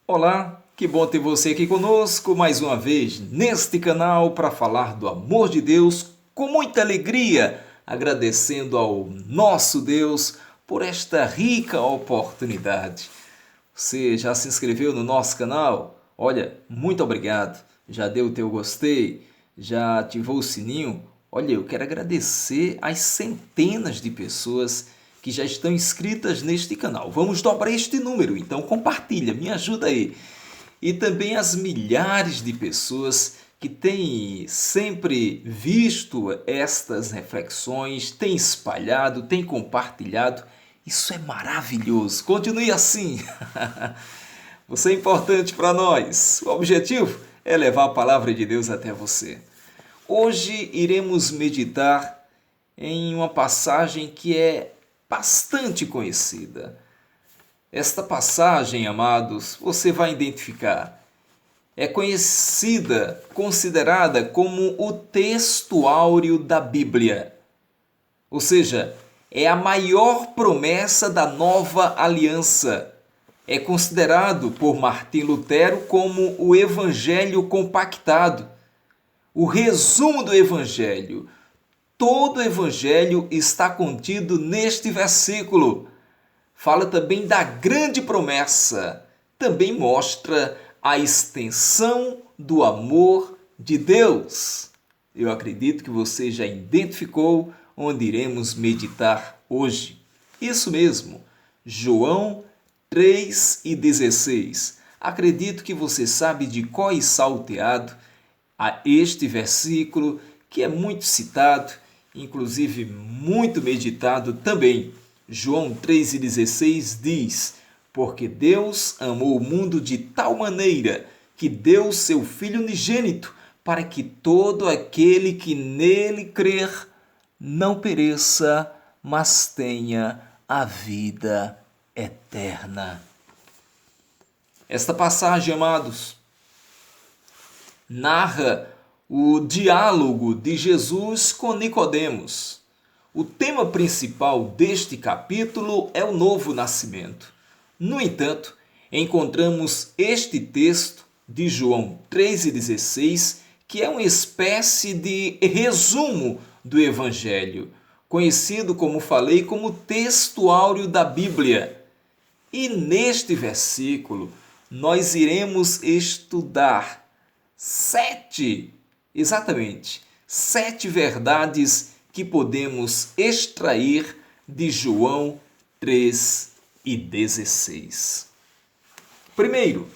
Olá, que bom ter você aqui conosco mais uma vez neste canal para falar do amor de Deus com muita alegria, agradecendo ao nosso Deus por esta rica oportunidade. Você já se inscreveu no nosso canal? Olha, muito obrigado. Já deu o teu gostei? Já ativou o sininho? Olha, eu quero agradecer às centenas de pessoas que já estão inscritas neste canal. Vamos dobrar este número, então compartilha, me ajuda aí. E também as milhares de pessoas que têm sempre visto estas reflexões, têm espalhado, têm compartilhado. Isso é maravilhoso. Continue assim. Você é importante para nós. O objetivo é levar a palavra de Deus até você. Hoje iremos meditar em uma passagem que é bastante conhecida. Esta passagem, amados, você vai identificar. É conhecida, considerada como o texto áureo da Bíblia. Ou seja, é a maior promessa da nova aliança. É considerado por Martim Lutero como o Evangelho compactado. O resumo do Evangelho. Todo o Evangelho está contido neste versículo. Fala também da grande promessa. Também mostra a extensão do amor de Deus. Eu acredito que você já identificou onde iremos meditar hoje. Isso mesmo, João 3:16. Acredito que você sabe de cor e salteado a este versículo, que é muito citado, inclusive muito meditado também. João 3:16 diz: porque Deus amou o mundo de tal maneira que deu seu Filho unigênito, para que todo aquele que nele crer não pereça, mas tenha a vida eterna. Esta passagem, amados, narra o diálogo de Jesus com Nicodemos. O tema principal deste capítulo é o novo nascimento. No entanto, encontramos este texto de João 3:16, que é uma espécie de resumo do Evangelho, conhecido, como falei, como texto áureo da Bíblia. E neste versículo, nós iremos estudar sete verdades que podemos extrair de João 3:16. Primeiro,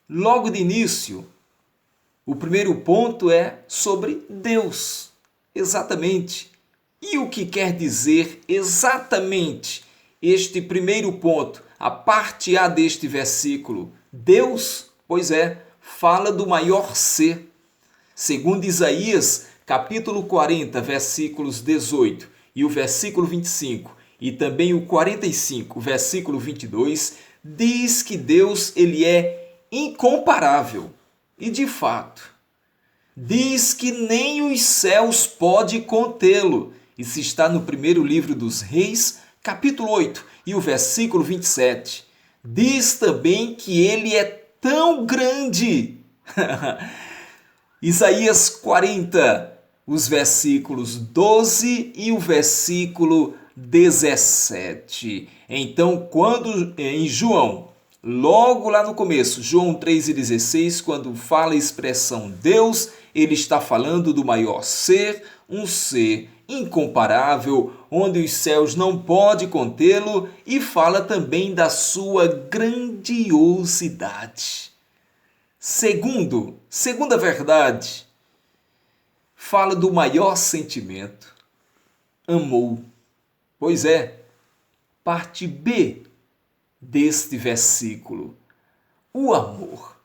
logo de início, o primeiro ponto é sobre Deus. Exatamente. E o que quer dizer exatamente este primeiro ponto, a parte A deste versículo? Deus, pois é, fala do maior ser. Segundo Isaías, capítulo 40, versículos 18 e o versículo 25, e também o 45, versículo 22, diz que Deus ele é incomparável. E de fato, diz que nem os céus podem contê-lo. Isso está no primeiro livro dos Reis, capítulo 8 e o versículo 27. Diz também que ele é tão grande. Isaías 40, os versículos 12 e o versículo 17. Então, quando em João, logo lá no começo, João 3:16, quando fala a expressão Deus, ele está falando do maior ser, um ser incomparável, onde os céus não podem contê-lo, e fala também da sua grandiosidade. Segunda verdade, fala do maior sentimento, amou. Pois é, parte B deste versículo, o amor.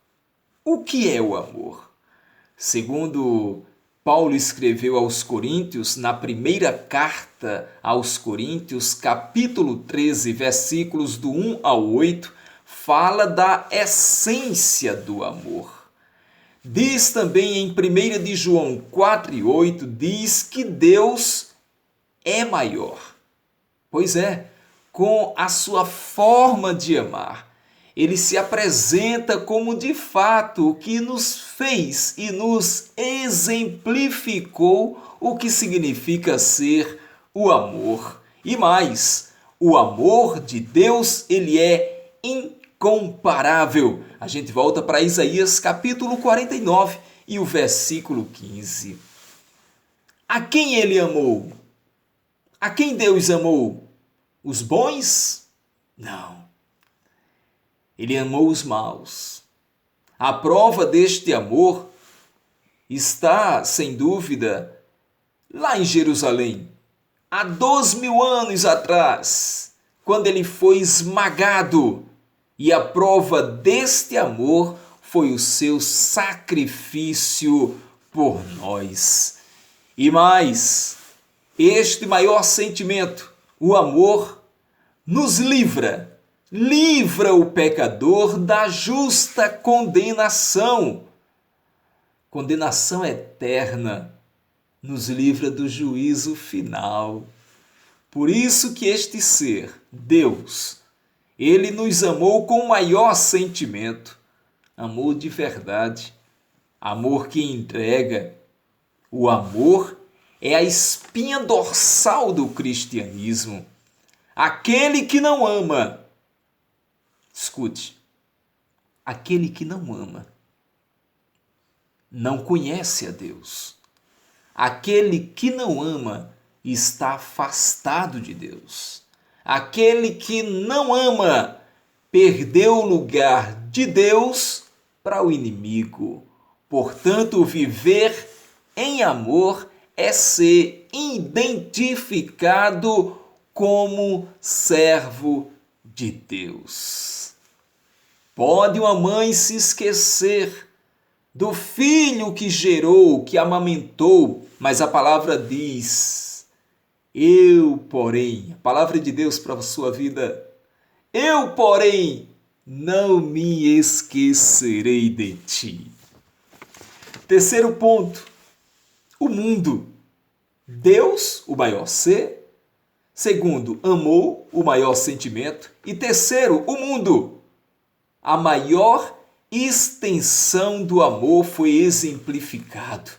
O que é o amor? Segundo Paulo escreveu aos Coríntios, na primeira carta aos Coríntios, capítulo 13, versículos do 1 ao 8, fala da essência do amor. Diz também em 1 de João 4:8, diz que Deus é maior. Pois é, com a sua forma de amar. ele se apresenta como de fato o que nos fez e nos exemplificou o que significa ser o amor. E mais, o amor de Deus, ele é incomparável. A gente volta para Isaías capítulo 49 e o versículo 15. A quem ele amou? A quem Deus amou? Os bons? Não. Ele amou os maus. A prova deste amor está, sem dúvida, lá em Jerusalém, há 2000 anos atrás, quando ele foi esmagado. E a prova deste amor foi o seu sacrifício por nós. E mais, este maior sentimento, o amor, nos livra o pecador da justa condenação. Condenação eterna, nos livra do juízo final. Por isso que este ser, Deus, ele nos amou com o maior sentimento, amor de verdade, amor que entrega. O amor é a espinha dorsal do cristianismo. Aquele que não ama, escute, aquele que não ama não conhece a Deus. Aquele que não ama está afastado de Deus. Aquele que não ama perdeu o lugar de Deus para o inimigo. Portanto, viver em amor é ser identificado como servo de Deus. Pode uma mãe se esquecer do filho que gerou, que amamentou, mas a palavra diz, a palavra de Deus para a sua vida, eu, porém, não me esquecerei de ti. Terceiro ponto, o mundo. Deus, o maior ser. Segundo, amou, o maior sentimento. E terceiro, o mundo. A maior extensão do amor foi exemplificado.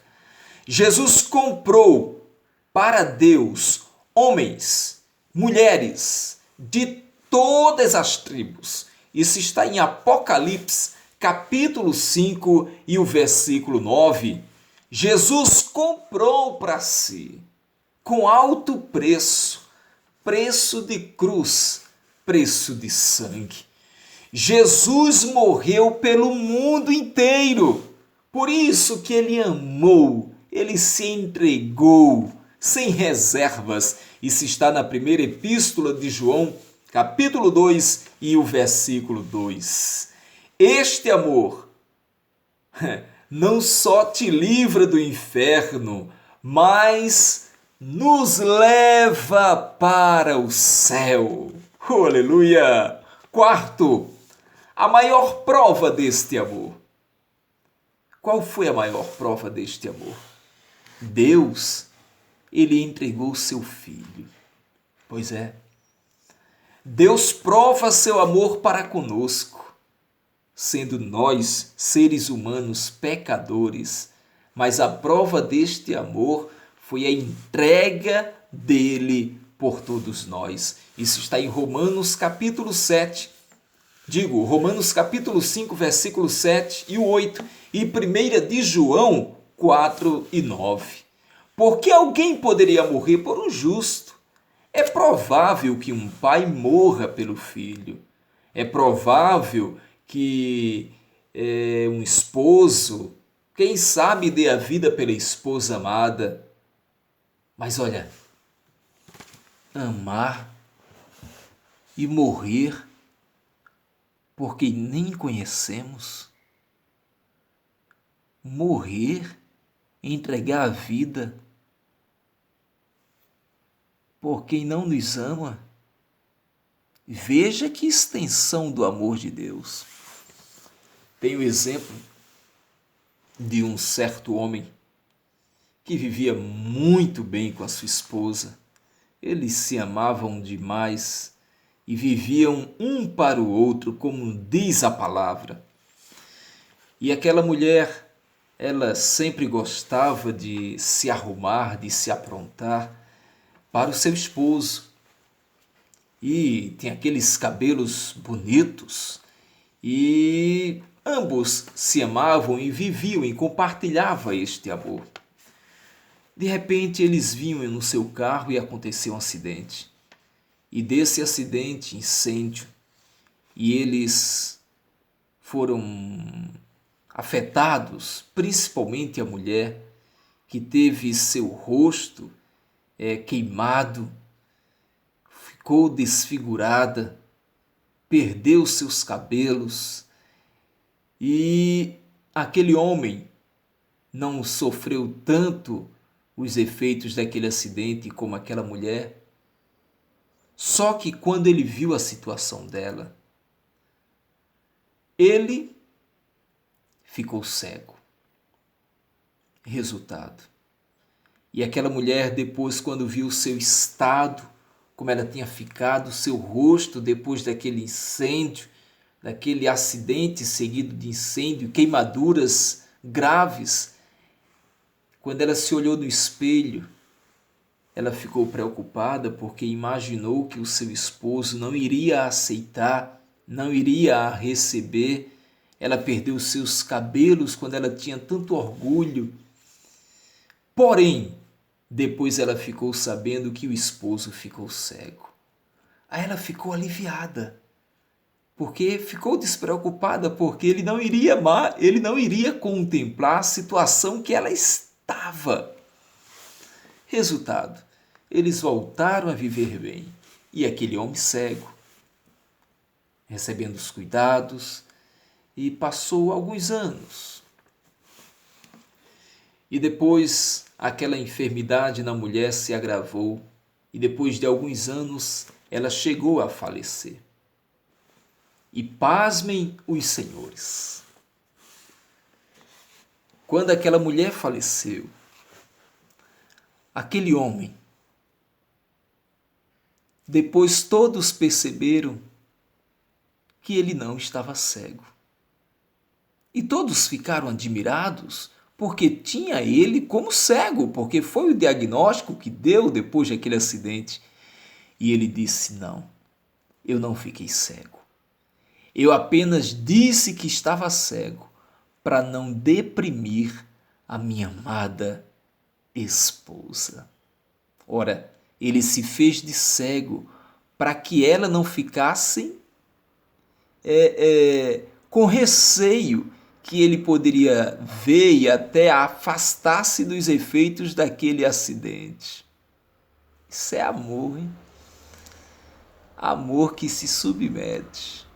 Jesus comprou para Deus homens, mulheres de todas as tribos. Isso está em Apocalipse, capítulo 5 e o versículo 9. Jesus comprou para si, com alto preço, preço de cruz, preço de sangue. Jesus morreu pelo mundo inteiro. Por isso que ele amou, ele se entregou sem reservas. Isso está na primeira epístola de João, capítulo 2 e o versículo 2. Este amor não só te livra do inferno, mas nos leva para o céu. Oh, aleluia! Quarto, a maior prova deste amor. Qual foi a maior prova deste amor? Deus, ele entregou seu filho. Pois é. Deus prova seu amor para conosco, sendo nós seres humanos pecadores, mas a prova deste amor foi a entrega dele por todos nós. Isso está em Romanos capítulo 7, Romanos capítulo 5, versículo 7 e o 8, e 1 de João 4 e 9. Porque alguém poderia morrer por um justo? É provável que um pai morra pelo filho. É provável que um esposo, quem sabe, dê a vida pela esposa amada. Mas olha, amar e morrer por quem nem conhecemos, morrer, entregar a vida por quem não nos ama. Veja que extensão do amor de Deus. Tem o exemplo de um certo homem que vivia muito bem com a sua esposa. Eles se amavam demais e viviam um para o outro, como diz a palavra. E aquela mulher, ela sempre gostava de se arrumar, de se aprontar para o seu esposo. E tem aqueles cabelos bonitos e ambos se amavam e viviam e compartilhavam este amor. De repente eles vinham no seu carro e aconteceu um acidente. E desse acidente, incêndio, e eles foram afetados, principalmente a mulher, que teve seu rosto queimado, ficou desfigurada, perdeu seus cabelos, e aquele homem não sofreu tanto os efeitos daquele acidente como aquela mulher. Só que quando ele viu a situação dela, ele ficou cego. Resultado. E aquela mulher, depois, quando viu o seu estado, como ela tinha ficado, seu rosto depois daquele incêndio, daquele acidente seguido de incêndio, queimaduras graves, quando ela se olhou no espelho, ela ficou preocupada porque imaginou que o seu esposo não iria aceitar, não iria a receber. Ela perdeu seus cabelos quando ela tinha tanto orgulho. Porém, depois ela ficou sabendo que o esposo ficou cego. Aí ela ficou aliviada, porque ficou despreocupada, porque ele não iria contemplar a situação que ela estava. Resultado, eles voltaram a viver bem. E aquele homem cego, recebendo os cuidados, e passou alguns anos. E depois aquela enfermidade na mulher se agravou, e depois de alguns anos ela chegou a falecer. E pasmem os senhores, quando aquela mulher faleceu, aquele homem, depois todos perceberam que ele não estava cego. E todos ficaram admirados, porque tinha ele como cego, porque foi o diagnóstico que deu depois daquele acidente. E ele disse: não, eu não fiquei cego. Eu apenas disse que estava cego para não deprimir a minha amada esposa. Ora, ele se fez de cego para que ela não ficasse com receio que ele poderia ver e até afastar-se dos efeitos daquele acidente. Isso é amor, hein? Amor que se submete,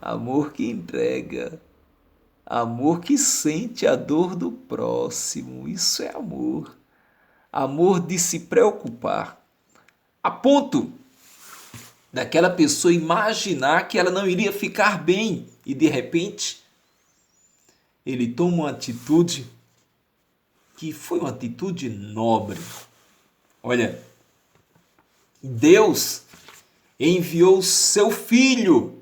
amor que entrega, amor que sente a dor do próximo. Isso é amor. Amor de se preocupar, a ponto daquela pessoa imaginar que ela não iria ficar bem e de repente ele toma uma atitude que foi uma atitude nobre. Olha, Deus enviou seu Filho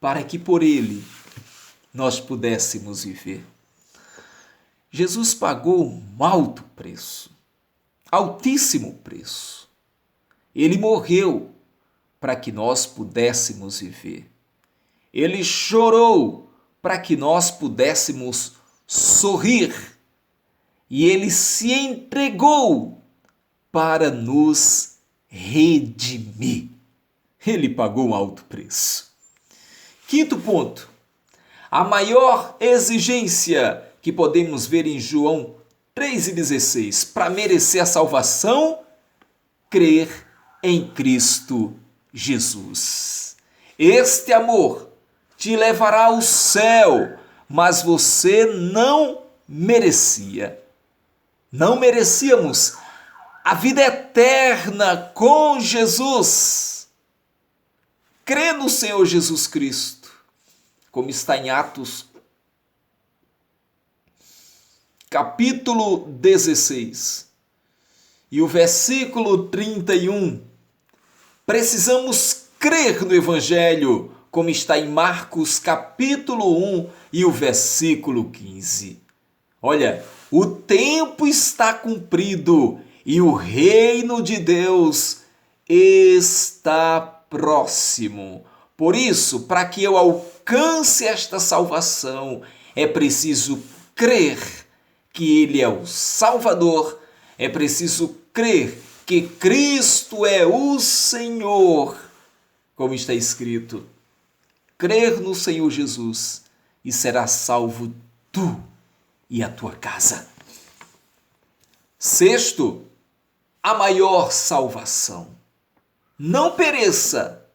para que por ele nós pudéssemos viver. Jesus pagou um alto preço, altíssimo preço. Ele morreu para que nós pudéssemos viver. Ele chorou para que nós pudéssemos sorrir. E ele se entregou para nos redimir. Ele pagou um alto preço. Quinto ponto. A maior exigência que podemos ver em João 3,16, para merecer a salvação, crer em Cristo Jesus. Este amor te levará ao céu, mas você não merecia. Não merecíamos a vida eterna com Jesus. Crê no Senhor Jesus Cristo, como está em Atos, capítulo 16, e o versículo 31, Precisamos crer no Evangelho, como está em Marcos capítulo 1 e o versículo 15. Olha, o tempo está cumprido e o reino de Deus está próximo. Por isso, para que eu alcance esta salvação, é preciso crer que Ele é o Salvador, é preciso crer que Cristo é o Senhor, como está escrito. Crer no Senhor Jesus e serás salvo tu e a tua casa. Sexto, a maior salvação. Não pereça,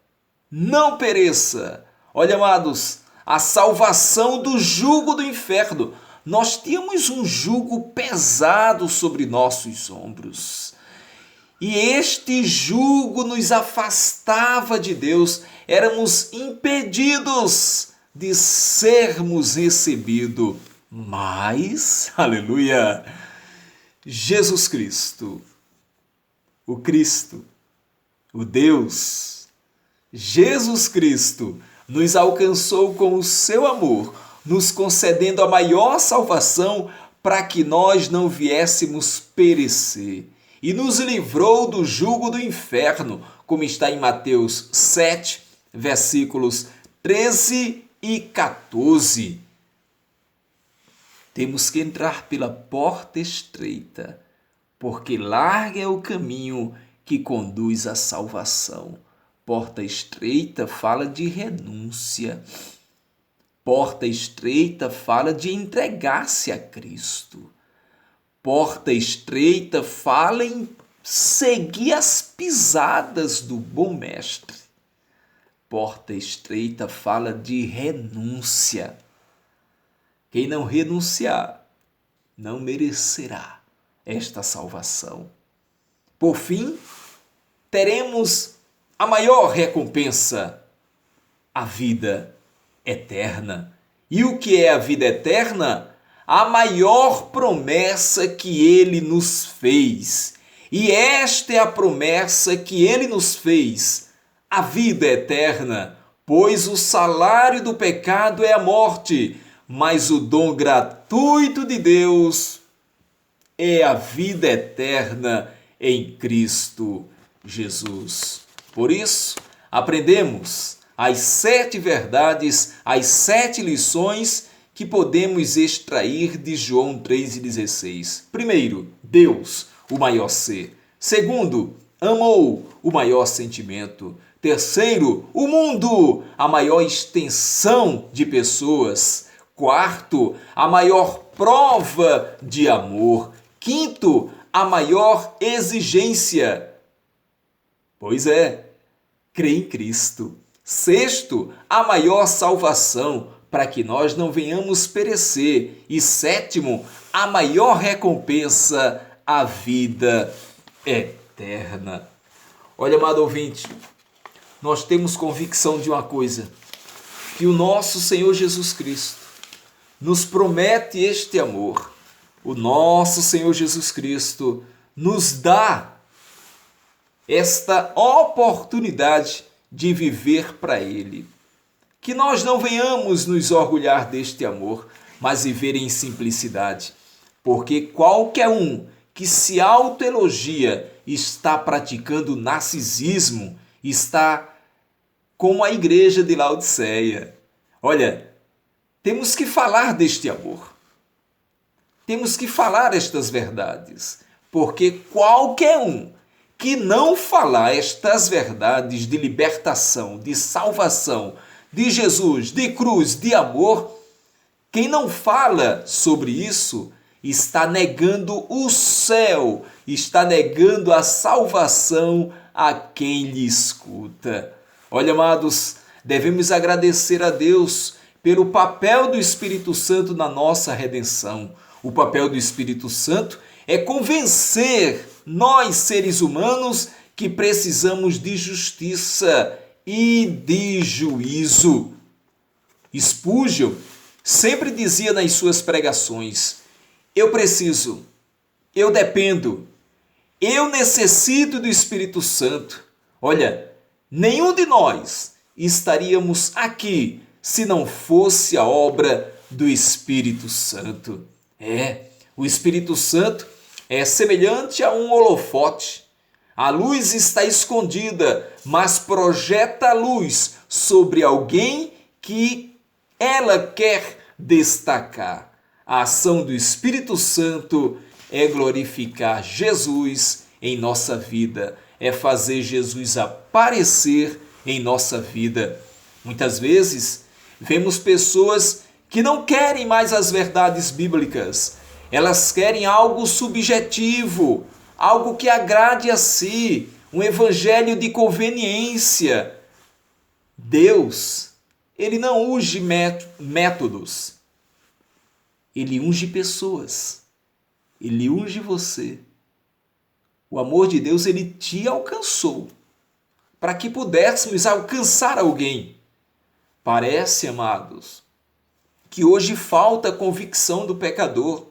não pereça. Olha, amados, a salvação do jugo do inferno. Nós tínhamos um jugo pesado sobre nossos ombros. E este jugo nos afastava de Deus. Éramos impedidos de sermos recebidos. Mas, aleluia, Jesus Cristo, o Deus, Jesus Cristo, nos alcançou com o seu amor, nos concedendo a maior salvação para que nós não viéssemos perecer. E nos livrou do jugo do inferno, como está em Mateus 7, versículos 13 e 14. Temos que entrar pela porta estreita, porque largo é o caminho que conduz à salvação. Porta estreita fala de renúncia. Porta estreita fala de entregar-se a Cristo. Porta estreita fala em seguir as pisadas do bom mestre. Porta estreita fala de renúncia. Quem não renunciar não merecerá esta salvação. Por fim, teremos a maior recompensa, a vida eterna. E o que é a vida eterna? A maior promessa que Ele nos fez. E esta é a promessa que Ele nos fez, a vida eterna. Pois o salário do pecado é a morte, mas o dom gratuito de Deus é a vida eterna em Cristo Jesus. Por isso, aprendemos as 7 verdades, as 7 lições que podemos extrair de João 3,16. Primeiro, Deus, o maior ser. Segundo, amou, o maior sentimento. Terceiro, o mundo, a maior extensão de pessoas. Quarto, a maior prova de amor. Quinto, a maior exigência. Pois é, crê em Cristo. Sexto, a maior salvação, para que nós não venhamos perecer. E sétimo, a maior recompensa, a vida eterna. Olha, amado ouvinte, nós temos convicção de uma coisa, que o nosso Senhor Jesus Cristo nos promete este amor. O nosso Senhor Jesus Cristo nos dá esta oportunidade de viver para Ele. Que nós não venhamos nos orgulhar deste amor, mas viver em simplicidade. Porque qualquer um que se autoelogia está praticando narcisismo, está como a igreja de Laodiceia. Olha, temos que falar deste amor. Temos que falar estas verdades, porque qualquer um que não falar estas verdades de libertação, de salvação, de Jesus, de cruz, de amor, quem não fala sobre isso está negando o céu, está negando a salvação a quem lhe escuta. Olha, amados, devemos agradecer a Deus pelo papel do Espírito Santo na nossa redenção. O papel do Espírito Santo é convencer nós, seres humanos, que precisamos de justiça e de juízo. Spurgeon sempre dizia nas suas pregações: eu preciso, eu dependo, eu necessito do Espírito Santo. Olha, nenhum de nós estaríamos aqui se não fosse a obra do Espírito Santo. O Espírito Santo é semelhante a um holofote. A luz está escondida, mas projeta a luz sobre alguém que ela quer destacar. A ação do Espírito Santo é glorificar Jesus em nossa vida, é fazer Jesus aparecer em nossa vida. Muitas vezes vemos pessoas que não querem mais as verdades bíblicas. Elas querem algo subjetivo, algo que agrade a si, um evangelho de conveniência. Deus, Ele não unge métodos, Ele unge pessoas, Ele unge você. O amor de Deus, Ele te alcançou para que pudéssemos alcançar alguém. Parece, amados, que hoje falta a convicção do pecador.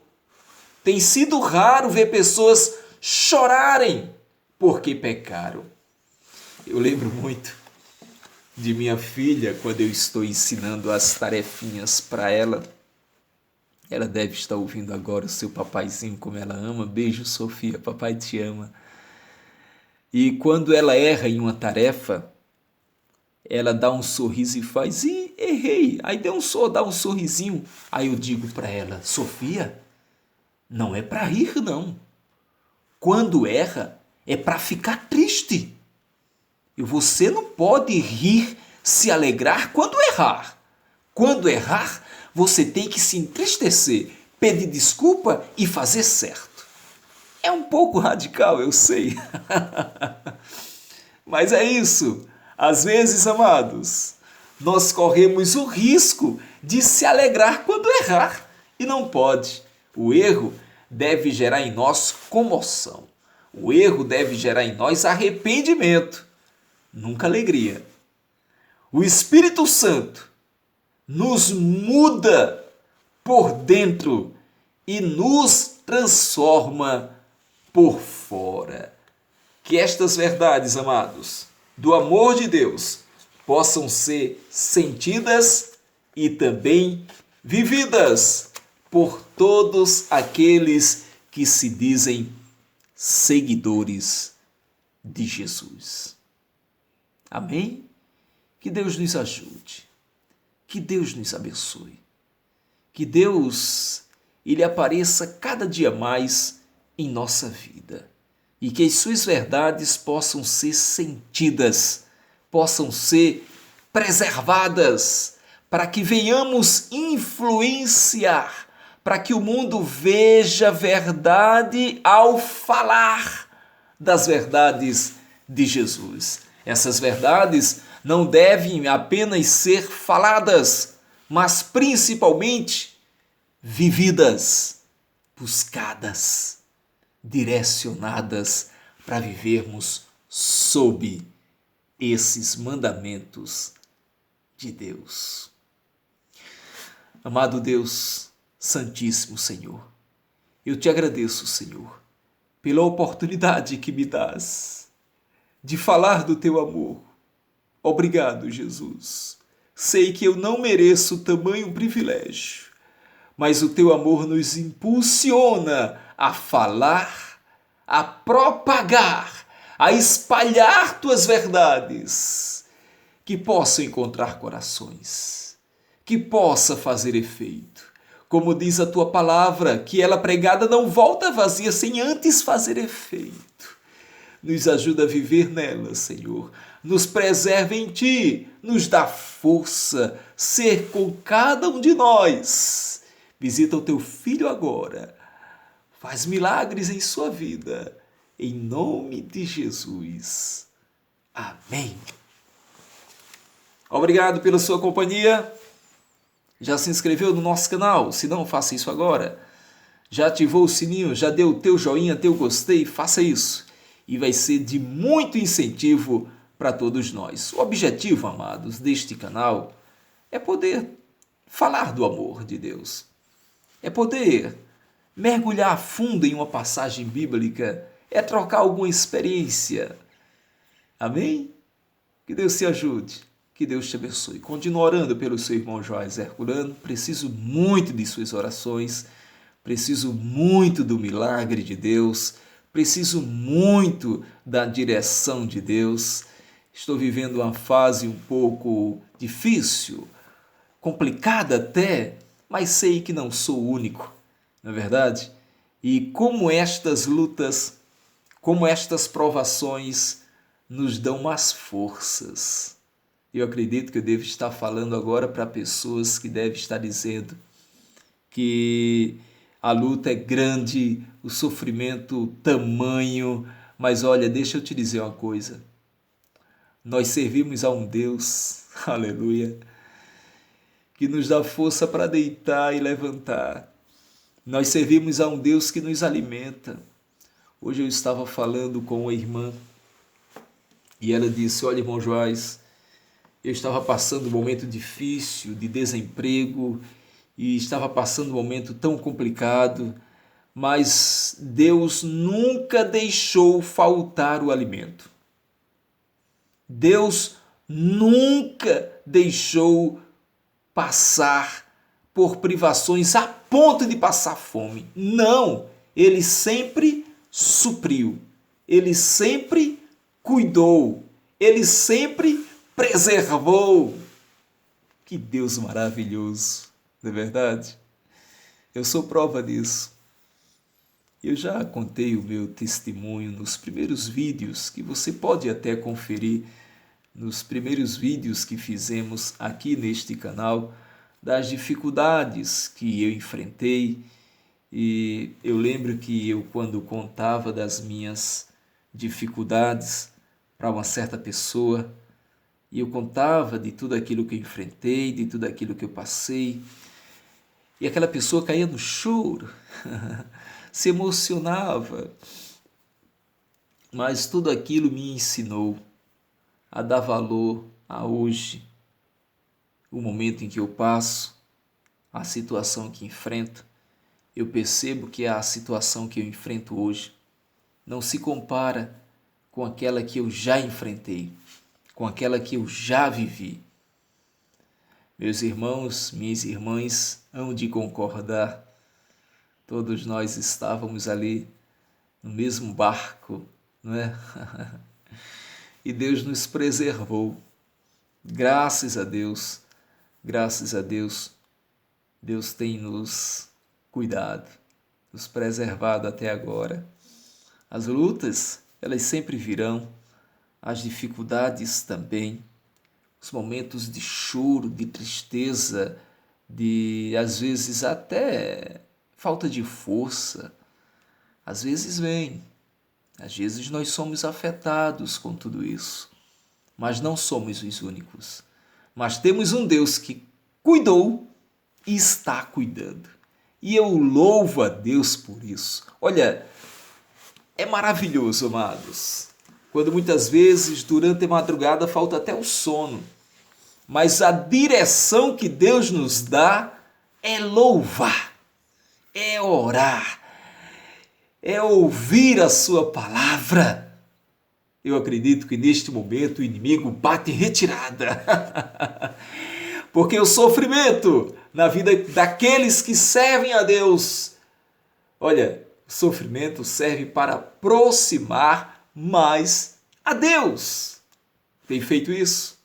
Tem sido raro ver pessoas chorarem porque pecaram. Eu lembro muito de minha filha quando eu estou ensinando as tarefinhas para ela. Ela deve estar ouvindo agora o seu papaizinho, como ela ama. Beijo, Sofia, papai te ama. E quando ela erra em uma tarefa, ela dá um sorriso e faz, errei. Aí dá um sorrisinho. Aí eu digo para ela, Sofia, não é para rir, não. Quando erra, é para ficar triste. E você não pode rir, se alegrar quando errar. Quando errar, você tem que se entristecer, pedir desculpa e fazer certo. É um pouco radical, eu sei. Mas é isso. Às vezes, amados, nós corremos o risco de se alegrar quando errar. E não pode. O erro deve gerar em nós comoção. O erro deve gerar em nós arrependimento, nunca alegria. O Espírito Santo nos muda por dentro e nos transforma por fora. Que estas verdades, amados, do amor de Deus, possam ser sentidas e também vividas por todos aqueles que se dizem seguidores de Jesus. Amém? Que Deus nos ajude. Que Deus nos abençoe. Que Deus, Ele apareça cada dia mais em nossa vida. E que as suas verdades possam ser sentidas, possam ser preservadas, para que venhamos influenciar, para que o mundo veja a verdade ao falar das verdades de Jesus. Essas verdades não devem apenas ser faladas, mas principalmente vividas, buscadas, direcionadas para vivermos sob esses mandamentos de Deus. Amado Deus, Santíssimo Senhor, eu te agradeço, Senhor, pela oportunidade que me dás de falar do teu amor. Obrigado, Jesus. Sei que eu não mereço tamanho privilégio, mas o teu amor nos impulsiona a falar, a propagar, a espalhar tuas verdades, que possam encontrar corações, que possa fazer efeito. Como diz a tua palavra, que ela pregada não volta vazia sem antes fazer efeito. Nos ajuda a viver nela, Senhor. Nos preserva em Ti, nos dá força, ser com cada um de nós. Visita o Teu Filho agora. Faz milagres em sua vida. Em nome de Jesus. Amém. Obrigado pela sua companhia. Já se inscreveu no nosso canal? Se não, faça isso agora. Já ativou o sininho? Já deu o teu joinha, teu gostei? Faça isso. E vai ser de muito incentivo para todos nós. O objetivo, amados, deste canal é poder falar do amor de Deus. É poder mergulhar a fundo em uma passagem bíblica. É trocar alguma experiência. Amém? Que Deus te ajude, que Deus te abençoe. Continua orando pelo seu irmão Joás Herculano. Preciso muito de suas orações, preciso muito do milagre de Deus, preciso muito da direção de Deus. Estou vivendo uma fase um pouco difícil, complicada até, mas sei que não sou o único, não é verdade? E como estas lutas, como estas provações nos dão mais forças. Eu acredito que eu devo estar falando agora para pessoas que devem estar dizendo que a luta é grande, o sofrimento tamanho, mas olha, deixa eu te dizer uma coisa. Nós servimos a um Deus, aleluia, que nos dá força para deitar e levantar. Nós servimos a um Deus que nos alimenta. Hoje eu estava falando com uma irmã e ela disse, olha, irmão Joás, eu estava passando um momento difícil de desemprego e estava passando um momento tão complicado, mas Deus nunca deixou faltar o alimento. Deus nunca deixou passar por privações a ponto de passar fome. Não, Ele sempre supriu, Ele sempre cuidou, Ele sempre preservou. Que Deus maravilhoso, não é verdade? Eu sou prova disso. Eu já contei o meu testemunho nos primeiros vídeos, que você pode até conferir nos primeiros vídeos que fizemos aqui neste canal, das dificuldades que eu enfrentei. E eu lembro que eu, quando contava das minhas dificuldades para uma certa pessoa, e eu contava de tudo aquilo que eu enfrentei, de tudo aquilo que eu passei, e aquela pessoa caía no choro, se emocionava. Mas tudo aquilo me ensinou a dar valor a hoje, o momento em que eu passo, a situação que enfrento. Eu percebo que a situação que eu enfrento hoje não se compara com aquela que eu já enfrentei, com aquela que eu já vivi. Meus irmãos, minhas irmãs hão de concordar, todos nós estávamos ali no mesmo barco, não é? E Deus nos preservou. Graças a Deus, Deus tem nos cuidado, nos preservado até agora. As lutas, elas sempre virão, as dificuldades também, os momentos de choro, de tristeza, de às vezes até falta de força, às vezes vem. Às vezes nós somos afetados com tudo isso, mas não somos os únicos. Mas temos um Deus que cuidou e está cuidando. E eu louvo a Deus por isso. Olha, é maravilhoso, amados, quando muitas vezes durante a madrugada falta até o sono, mas a direção que Deus nos dá é louvar, é orar, é ouvir a sua palavra. Eu acredito que neste momento o inimigo bate em retirada. Porque o sofrimento na vida daqueles que servem a Deus, olha, o sofrimento serve para aproximar mais a Deus. Tem feito isso?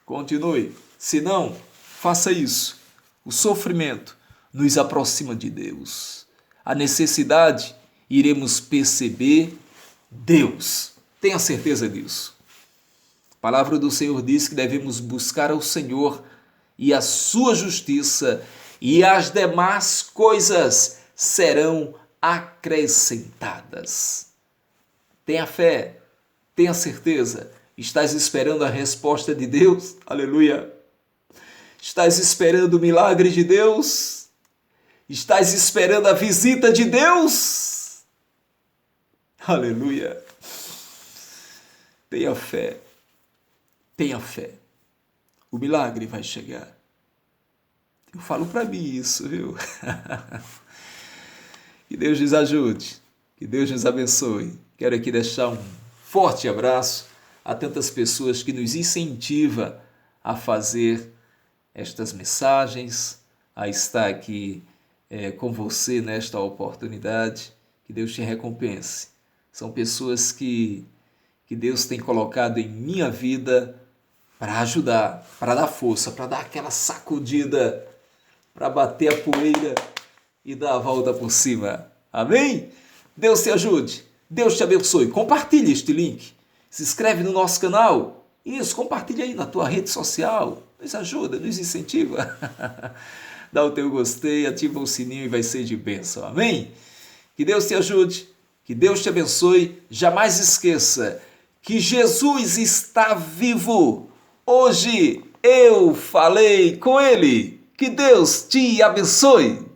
Continue. Se não, faça isso. O sofrimento nos aproxima de Deus. A necessidade, iremos perceber Deus. Tenha certeza disso. A palavra do Senhor diz que devemos buscar ao Senhor e a sua justiça, e as demais coisas serão acrescentadas. Tenha fé, tenha certeza. Estás esperando a resposta de Deus? Aleluia! Estás esperando o milagre de Deus? Estás esperando a visita de Deus? Aleluia! Tenha fé, tenha fé. O milagre vai chegar. Eu falo para mim isso, viu? Que Deus nos ajude, que Deus nos abençoe. Quero aqui deixar um forte abraço a tantas pessoas que nos incentivam a fazer estas mensagens, a estar aqui com você nesta oportunidade. Que Deus te recompense. São pessoas que Deus tem colocado em minha vida para ajudar, para dar força, para dar aquela sacudida, para bater a poeira e dar a volta por cima. Amém? Deus te ajude, Deus te abençoe. Compartilhe este link, se inscreve no nosso canal. Isso, compartilha aí na tua rede social. Nos ajuda, nos incentiva. Dá o teu gostei, ativa o sininho e vai ser de bênção. Amém? Que Deus te ajude, que Deus te abençoe. Jamais esqueça que Jesus está vivo. Hoje eu falei com Ele. Que Deus te abençoe.